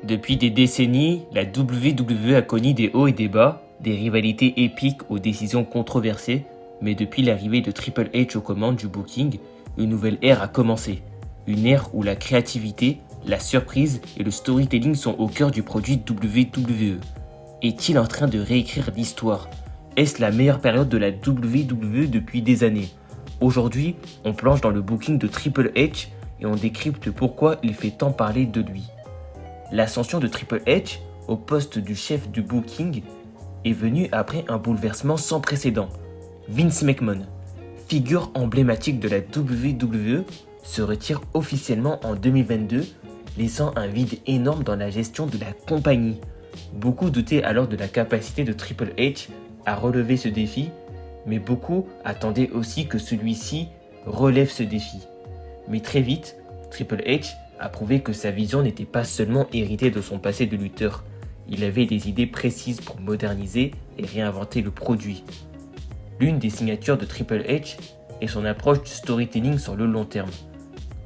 Depuis des décennies, la WWE a connu des hauts et des bas, des rivalités épiques aux décisions controversées, mais depuis l'arrivée de Triple H aux commandes du booking, une nouvelle ère a commencé. Une ère où la créativité, la surprise et le storytelling sont au cœur du produit WWE. Est-il en train de réécrire l'histoire? Est-ce la meilleure période de la WWE depuis des années? Aujourd'hui, on plonge dans le booking de Triple H et on décrypte pourquoi il fait tant parler de lui. L'ascension de Triple H au poste du chef du booking est venue après un bouleversement sans précédent. Vince McMahon, figure emblématique de la WWE, se retire officiellement en 2022, laissant un vide énorme dans la gestion de la compagnie. Beaucoup doutaient alors de la capacité de Triple H à relever ce défi, mais beaucoup attendaient aussi que celui-ci relève ce défi. Mais très vite, Triple H a prouvé que sa vision n'était pas seulement héritée de son passé de lutteur. Il avait des idées précises pour moderniser et réinventer le produit. L'une des signatures de Triple H est son approche du storytelling sur le long terme.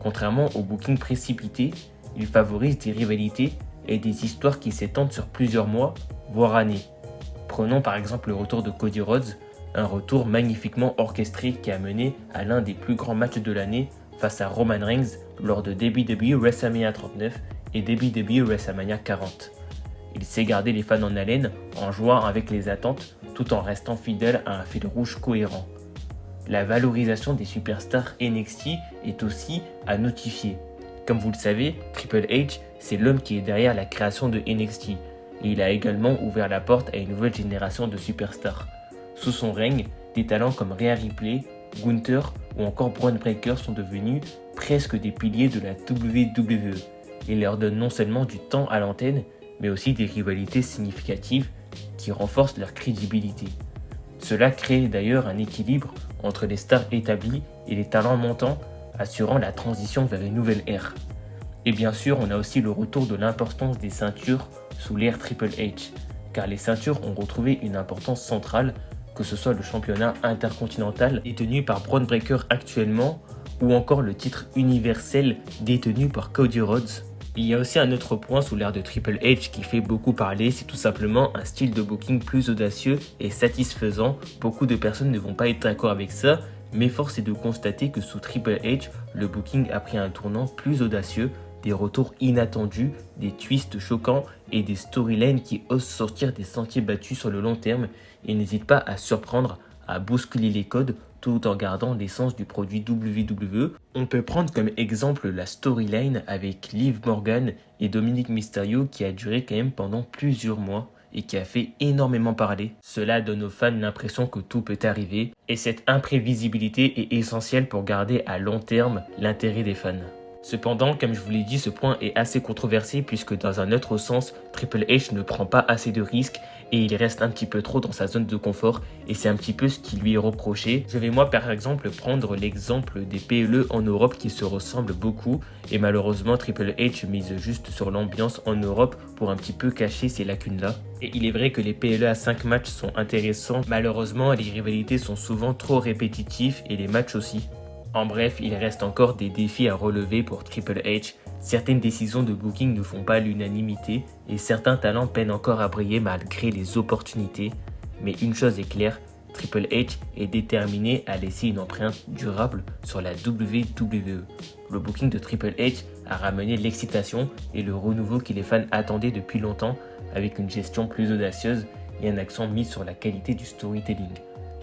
Contrairement au booking précipité, il favorise des rivalités et des histoires qui s'étendent sur plusieurs mois, voire années. Prenons par exemple le retour de Cody Rhodes, un retour magnifiquement orchestré qui a mené à l'un des plus grands matchs de l'année face à Roman Reigns lors de WWE WrestleMania 39 et WWE WrestleMania 40. Il sait garder les fans en haleine en jouant avec les attentes tout en restant fidèle à un fil rouge cohérent. La valorisation des superstars NXT est aussi à notifier. Comme vous le savez, Triple H, c'est l'homme qui est derrière la création de NXT et il a également ouvert la porte à une nouvelle génération de superstars. Sous son règne, des talents comme Rhea Ripley, Gunther ou encore Bron Breakker sont devenus presque des piliers de la WWE. Il leur donne non seulement du temps à l'antenne, mais aussi des rivalités significatives qui renforcent leur crédibilité. Cela crée d'ailleurs un équilibre entre les stars établies et les talents montants, assurant la transition vers une nouvelle ère. Et bien sûr, on a aussi le retour de l'importance des ceintures sous l'ère Triple H, car les ceintures ont retrouvé une importance centrale, que ce soit le championnat intercontinental détenu par Bron Breakker actuellement, ou encore le titre universel détenu par Cody Rhodes. Il y a aussi un autre point sous l'ère de Triple H qui fait beaucoup parler, c'est tout simplement un style de booking plus audacieux et satisfaisant. Beaucoup de personnes ne vont pas être d'accord avec ça, mais force est de constater que sous Triple H, le booking a pris un tournant plus audacieux, des retours inattendus, des twists choquants et des storylines qui osent sortir des sentiers battus sur le long terme et n'hésitent pas à surprendre, à bousculer les codes tout en gardant l'essence du produit WWE. On peut prendre comme exemple la storyline avec Liv Morgan et Dominic Mysterio qui a duré quand même pendant plusieurs mois et qui a fait énormément parler. Cela donne aux fans l'impression que tout peut arriver et cette imprévisibilité est essentielle pour garder à long terme l'intérêt des fans. Cependant, comme je vous l'ai dit, ce point est assez controversé puisque dans un autre sens, Triple H ne prend pas assez de risques et il reste un petit peu trop dans sa zone de confort et c'est un petit peu ce qui lui est reproché. Je vais moi par exemple prendre l'exemple des PLE en Europe qui se ressemblent beaucoup et malheureusement Triple H mise juste sur l'ambiance en Europe pour un petit peu cacher ces lacunes-là. Et il est vrai que les PLE à 5 matchs sont intéressants, malheureusement les rivalités sont souvent trop répétitives et les matchs aussi. En bref, il reste encore des défis à relever pour Triple H. Certaines décisions de booking ne font pas l'unanimité et certains talents peinent encore à briller malgré les opportunités. Mais une chose est claire, Triple H est déterminé à laisser une empreinte durable sur la WWE. Le booking de Triple H a ramené l'excitation et le renouveau que les fans attendaient depuis longtemps avec une gestion plus audacieuse et un accent mis sur la qualité du storytelling.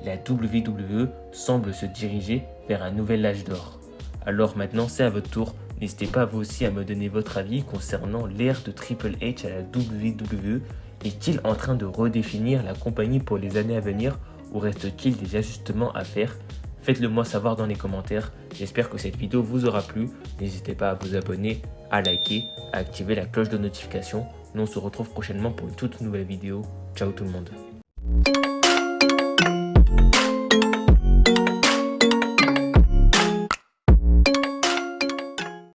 La WWE semble se diriger vers un nouvel âge d'or. Alors maintenant c'est à votre tour, n'hésitez pas vous aussi à me donner votre avis concernant l'ère de Triple H à la WWE. Est-il en train de redéfinir la compagnie pour les années à venir ou reste-t-il des ajustements à faire? Faites-le moi savoir dans les commentaires, j'espère que cette vidéo vous aura plu, n'hésitez pas à vous abonner, à liker, à activer la cloche de notification. Nous on se retrouve prochainement pour une toute nouvelle vidéo, ciao tout le monde.